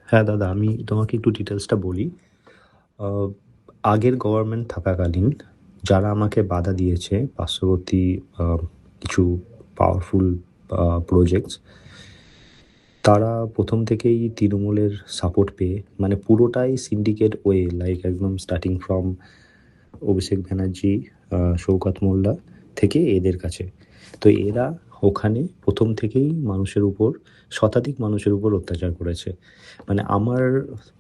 হ্যাঁ দাদা, আমি তোমাকে একটু ডিটেলসটা বলি। আহ, আগের গভর্নমেন্ট থাকাকালীন যারা আমাকে বাধা দিয়েছে পার্শ্ববর্তী কিছু পাওয়ারফুল প্রজেক্টস, তারা প্রথম থেকেই তৃণমূলের সাপোর্ট পেয়ে, মানে পুরোটাই সিন্ডিকেট ওয়ে, লাইক একদম স্টার্টিং ফ্রম অভিষেক ব্যানার্জি, শওকত মোল্লা থেকে এদের কাছে। তো এরা ওখানে প্রথম থেকেই মানুষের উপর, শতাধিক মানুষের উপর অত্যাচার করেছে। মানে আমার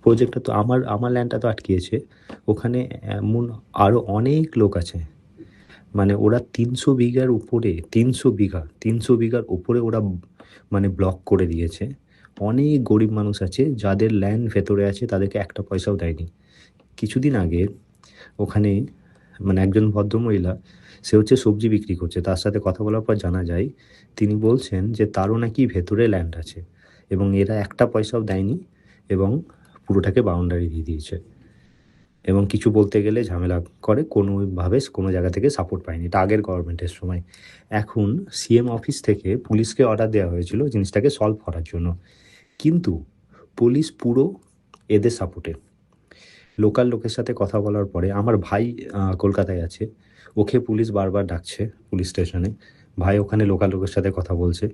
প্রজেক্টটা তো আমার আমার ল্যান্ডটা তো আটকিয়েছে, ওখানে এমন আরও অনেক লোক আছে। মানে ওরা 300 বিঘার উপরে, 300 বিঘার উপরে ওরা মানে ব্লক করে দিয়েছে। অনেক গরিব মানুষ আছে যাদের ল্যান্ড ভেতরে আছে, তাদেরকে একটা পয়সাও দেয়নি। কিছুদিন আগে ওখানে মানে একজন ভদ্রমহিলা, সে হচ্ছে সবজি বিক্রি করছে, তার সাথে কথা বলার পর জানা যায় তিনি বলছেন যে তারও নাকি ভেতরে ল্যান্ড আছে এবং এরা একটা পয়সাও দেয়নি এবং পুরোটাকে বাউন্ডারি দিয়ে দিয়েছে। এবং কিছু বলতে গেলে ঝামেলা করে, কোনোভাবে কোনো জায়গা থেকে সাপোর্ট পায়নি। এটা আগের গভর্নমেন্টের সময়। এখন সিএম অফিস থেকে পুলিশকে অর্ডার দেওয়া হয়েছিল জিনিসটাকে সলভ করার জন্য, কিন্তু পুলিশ পুরো এদের সাপোর্টে। লোকাল লোকের সাথে কথা বলার পরে আমার ভাই কলকাতায় আছে, ওকে পুলিশ বারবার ডাকছে পুলিশ স্টেশনে। ভাই ওখানে লোকাল লোকের সাথে কথা বলছে।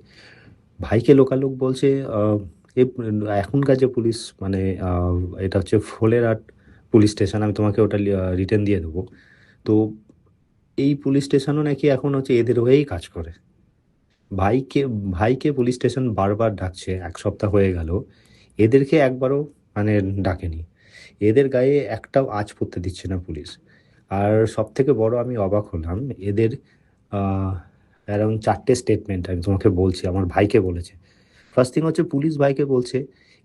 ভাইকে লোকাল লোক বলছে এ এখনকার যে পুলিশ, মানে এটা হচ্ছে ফোলেরহাট পুলিশ স্টেশন, আমি তোমাকে ওটা রিটার্ন দিয়ে দেবো। তো এই পুলিশ স্টেশনও নাকি এখন হচ্ছে এদের হয়েই কাজ করে। ভাইকে ভাইকে পুলিশ স্টেশন বারবার ডাকছে, 1 সপ্তাহ হয়ে গেল, এদেরকে একবারও মানে ডাকেনি। এদের গায়ে একটাও আঁচ পড়তে দিচ্ছে না পুলিশ। আর সব থেকে বড় আমি অবাক হলাম, এদের অ্যারাউন্ড 4টে স্টেটমেন্ট আমি তোমাকে বলছি, আমার ভাইকে বলেছে। ফার্স্ট থিং হচ্ছে পুলিশ ভাইকে বলছে,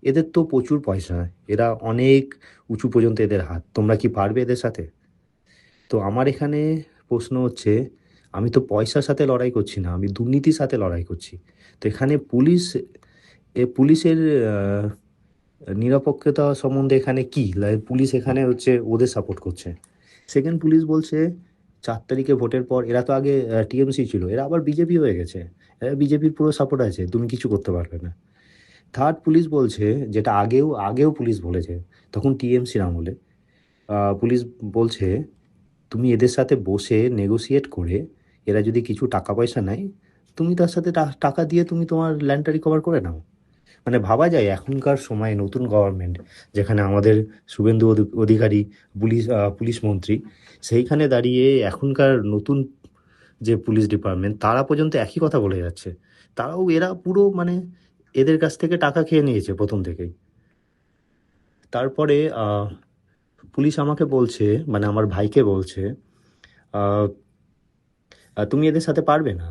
এদের তো প্রচুর পয়সা, এরা অনেক উঁচু পর্যন্ত এদের হাত, তোমরা কি পারবে এদের সাথে? তো আমার এখানে প্রশ্ন হচ্ছে, আমি তো পয়সার সাথে লড়াই করছি না, আমি দুর্নীতির সাথে লড়াই করছি। তো এখানে পুলিশের নিরপেক্ষতা সম্বন্ধে এখানে কি পুলিশ এখানে হচ্ছে ওদের সাপোর্ট করছে। সেকেন্ড, পুলিশ বলছে 4 তারিখে ভোটের পর, এরা তো আগে টিএমসি ছিল, এরা আবার বিজেপি হয়ে গেছে, এরা বিজেপির পুরো সাপোর্ট আছে, তুমি কিছু করতে পারবে না। থার্ড, পুলিশ বলছে, যেটা আগেও আগেও পুলিশ বলেছে, তখন টিএমসির আমলে, পুলিশ বলছে তুমি এদের সাথে বসে নেগোশিয়েট করে, এরা যদি কিছু টাকা পয়সা নেয়, তুমি তার সাথে টাকা দিয়ে তুমি তোমার ল্যান্ডটা রিকভার করে নাও। মানে ভাবা যায় এখনকার সময় নতুন গভর্নমেন্ট, যেখানে আমাদের শুভেন্দু অধিকারী পুলিশ মন্ত্রী, সেইখানে দাঁড়িয়ে এখনকার নতুন যে পুলিশ ডিপার্টমেন্ট, তারা পর্যন্ত একই কথা বলে যাচ্ছে। তারাও, এরা পুরো মানে এদের কাছ থেকে টাকা খেয়ে নিয়েছে প্রথম থেকেই। তারপরে পুলিশ আমাকে বলছে, মানে আমার ভাইকে বলছে, আহ, তুমি এদের সাথে পারবে না।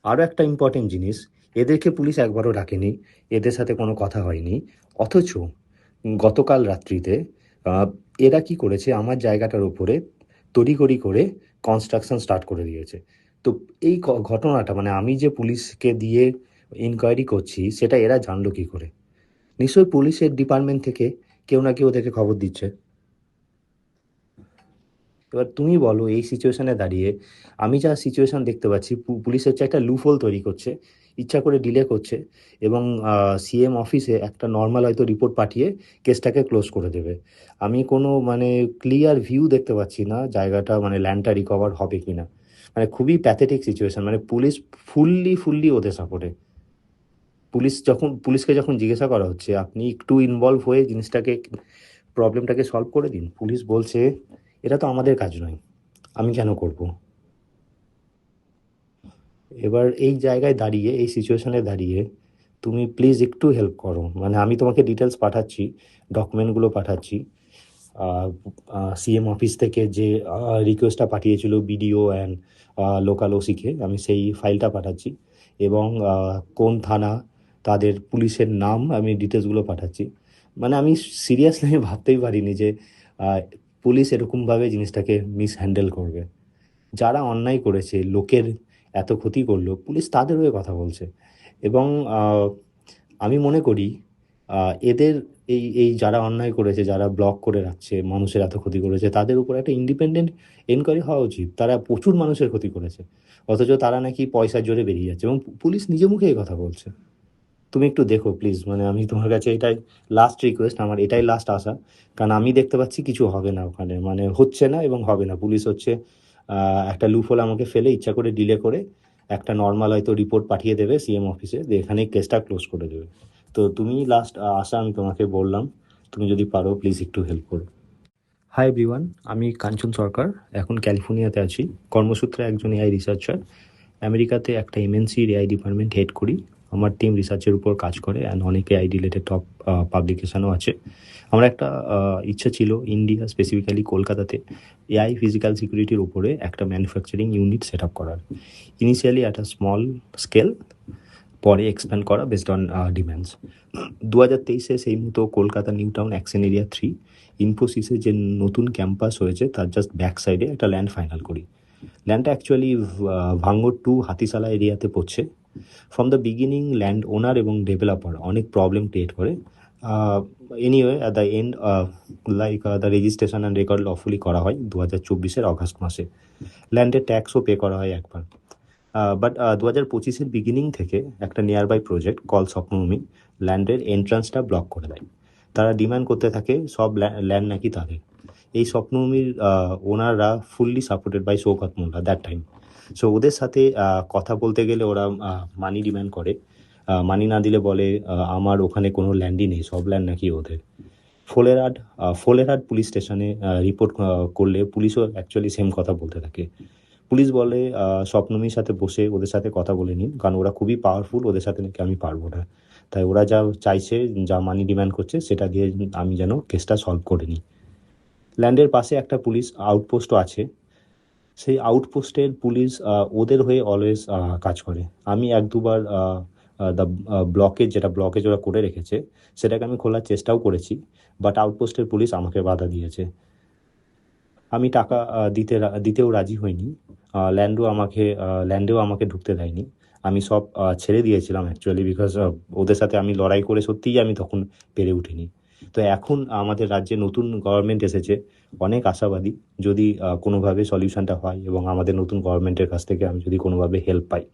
আরও একটা ইম্পর্টেন্ট জিনিস, এদেরকে পুলিশ একবারও ডাকেনি, এদের সাথে কোনো কথা হয়নি। অথচ গতকাল রাত্রিতে আহ, এরা কি করেছে, আমার জায়গাটার উপরে তড়িঘড়ি করে কনস্ট্রাকশন স্টার্ট করে দিয়েছে। তো এই ঘটনাটা, মানে আমি যে পুলিশকে দিয়ে ইনকোয়ারি করছি, সেটা এরা জানলো কি করে? নিশ্চয়ই পুলিশের ডিপার্টমেন্ট থেকে কেউ না কেউ ওদেরকে খবর দিচ্ছে। এবার তুমি বলো, এই সিচুয়েশনে দাঁড়িয়ে আমি যা সিচুয়েশন দেখতে পাচ্ছি, পুলিশ হচ্ছে একটা লুফোল তৈরি করছে, ইচ্ছা করে ডিলে করছে, এবং সিএম অফিসে একটা নর্মাল হয়তো রিপোর্ট পাঠিয়ে কেসটাকে ক্লোজ করে দেবে। আমি কোনো মানে ক্লিয়ার ভিউ দেখতে পাচ্ছি না জায়গাটা, মানে ল্যান্ডটা রিকভার হবে কি না। মানে খুবই প্যাথেটিক সিচুয়েশন, মানে পুলিশ ফুললি ফুললি ওদের সাপোর্টে। পুলিশকে যখন জিজ্ঞাসা করা হচ্ছে, আপনি একটু ইনভলভ হয়ে জিনিসটাকে, প্রবলেমটাকে সলভ করে দিন, পুলিশ বলছে এটা তো আমাদের কাজ নয়, আমি কেন করব। এবার এই জায়গায় দাঁড়িয়ে, এই সিচুয়েশনে দাঁড়িয়ে তুমি প্লিজ একটু হেল্প করো। মানে আমি তোমাকে ডিটেলস পাঠাচ্ছি, ডকুমেন্টগুলো পাঠাচ্ছি, সিএম অফিস থেকে যে রিকোয়েস্টটা পাঠিয়েছিল বিডিও অ্যান্ড লোকাল ওসিকে, আমি সেই ফাইলটা পাঠাচ্ছি। এবং কোন থানা, তাদের পুলিশের নাম, আমি ডিটেলসগুলো পাঠাচ্ছি। মানে আমি সিরিয়াসলি আমি ভাবতেই পারিনি যে আহ, পুলিশ এরকমভাবে জিনিসটাকে মিস হ্যান্ডেল করবে। যারা অন্যায় করেছে, লোকের এত ক্ষতি করলো, পুলিশ তাদের হয়ে কথা বলছে। এবং আমি মনে করি এদের, এই এই যারা অন্যায় করেছে, যারা ব্লক করে রাখছে, মানুষের এত ক্ষতি করেছে, তাদের উপর একটা ইন্ডিপেন্ডেন্ট এনকোয়ারি হওয়া উচিত। তারা প্রচুর মানুষের ক্ষতি করেছে, অথচ তারা নাকি পয়সার জোরে বেরিয়ে যাচ্ছে, এবং পুলিশ নিজে মুখে এই কথা বলছে। তুমি একটু দেখো প্লিজ, মানে আমি তোমার কাছে এটাই লাস্ট রিকোয়েস্ট, আমার এটাই লাস্ট আশা। কারণ আমি দেখতে পাচ্ছি কিছু হবে না ওখানে, মানে হচ্ছে না এবং হবে না। পুলিশ হচ্ছে একটা লুফহোল আমাকে ফেলে ইচ্ছা করে ডিলে করে একটা নর্মাল হয়তো রিপোর্ট পাঠিয়ে দেবে সিএম অফিসে, যে এখানে কেসটা ক্লোজ করে দেবে। তো তুমি লাস্ট আশা, আমি তোমাকে বললাম, তুমি যদি পারো প্লিজ একটু হেল্প করো। হাই এভরিওয়ান, আমি কাঞ্চন সরকার। এখন ক্যালিফোর্নিয়াতে আছি, কর্মসূত্রে একজন এআই রিসার্চার। আমেরিকাতে একটা এমএনসির এআই ডিপার্টমেন্ট হেড করি। আমার টিম রিসার্চের উপর কাজ করে অ্যান্ড অনেক এআই রিলেটেড টপ পাবলিকেশনও আছে। আমার একটা ইচ্ছা ছিল ইন্ডিয়া, স্পেসিফিক্যালি কলকাতাতে এআই ফিজিক্যাল সিকিউরিটির উপরে একটা ম্যানুফ্যাকচারিং ইউনিট সেট আপ করার। ইনিশিয়ালি একটা স্মল স্কেল, পরে এক্সপ্যান্ড করা বেসড অন ডিম্যান্ডস। 2023-এ সেই মতো Kolkata new town action area 3 ইনফোসিসের যে নতুন ক্যাম্পাস হয়েছে তার জাস্ট ব্যাক সাইডে একটা ল্যান্ড ফাইনাল করি। ল্যান্ডটা অ্যাকচুয়ালি ভাঙ্গর টু হাতিশালা এরিয়াতে পড়ছে। ফ্রম দ্য বিগিনিং ল্যান্ড ওনার এবং ডেভেলপার অনেক প্রবলেম ক্রিয়েট করে। Anyway at the end, the registration and record lawfully করা হয় 2024-এর অগাস্ট মাসে। ল্যান্ডের ট্যাক্সও পে করা হয় একবার। বাট 2025-এর বিগিনিং থেকে একটা nearby project call Swapnabhumi ল্যান্ডের এন্ট্রান্সটা ব্লক করে দেয়। তারা ডিমান্ড করতে থাকে সব ল্যান্ড নাকি তাদের। এই স্বপ্নভূমির ওনাররা fully supported by Shawkat Molla that time. So ওদের সাথে কথা বলতে গেলে ওরা মানি ডিমান্ড করে। মানি না দিলে বলে আমার ওখানে কোনো ল্যান্ডই নেই, সব ল্যান্ড নাকি ওদের। ফোলেরহাট পুলিশ স্টেশনে রিপোর্ট করলে পুলিশও অ্যাকচুয়ালি সেম কথা বলতে থাকে। পুলিশ বলে স্বপ্নমীর সাথে বসে ওদের সাথে কথা বলে নিন, কারণ ওরা খুবই পাওয়ারফুল, ওদের সাথে নাকি আমি পারবো না। তাই ওরা যা চাইছে, যা মানি ডিমান্ড করছে সেটা দিয়ে আমি যেন কেসটা সলভ করে নিই। ল্যান্ডের পাশে একটা পুলিশ আউটপোস্টও আছে। সেই আউটপোস্টের পুলিশ ওদের হয়ে অলওয়েজ কাজ করে। আমি এক দুবার দ্য ব্লকেজ, যেটা ব্লকেজ ওরা করে রেখেছে, সেটাকে আমি খোলার চেষ্টাও করেছি, বাট আউটপোস্টের পুলিশ আমাকে বাধা দিয়েছে। আমি টাকা দিতেও রাজি হইনি। ল্যান্ডেও আমাকে ঢুকতে দেয়নি। আমি সব ছেড়ে দিয়েছিলাম অ্যাকচুয়ালি, বিকজ ওদের সাথে আমি লড়াই করে সত্যিই আমি তখন পেরে উঠিনি। তো এখন আমাদের রাজ্যে নতুন গভর্নমেন্ট এসেছে, অনেক আশাবাদী যদি কোনোভাবে সলিউশনটা হয় এবং আমাদের নতুন গভর্নমেন্টের কাছ থেকে আমি যদি কোনোভাবে হেল্প পাই।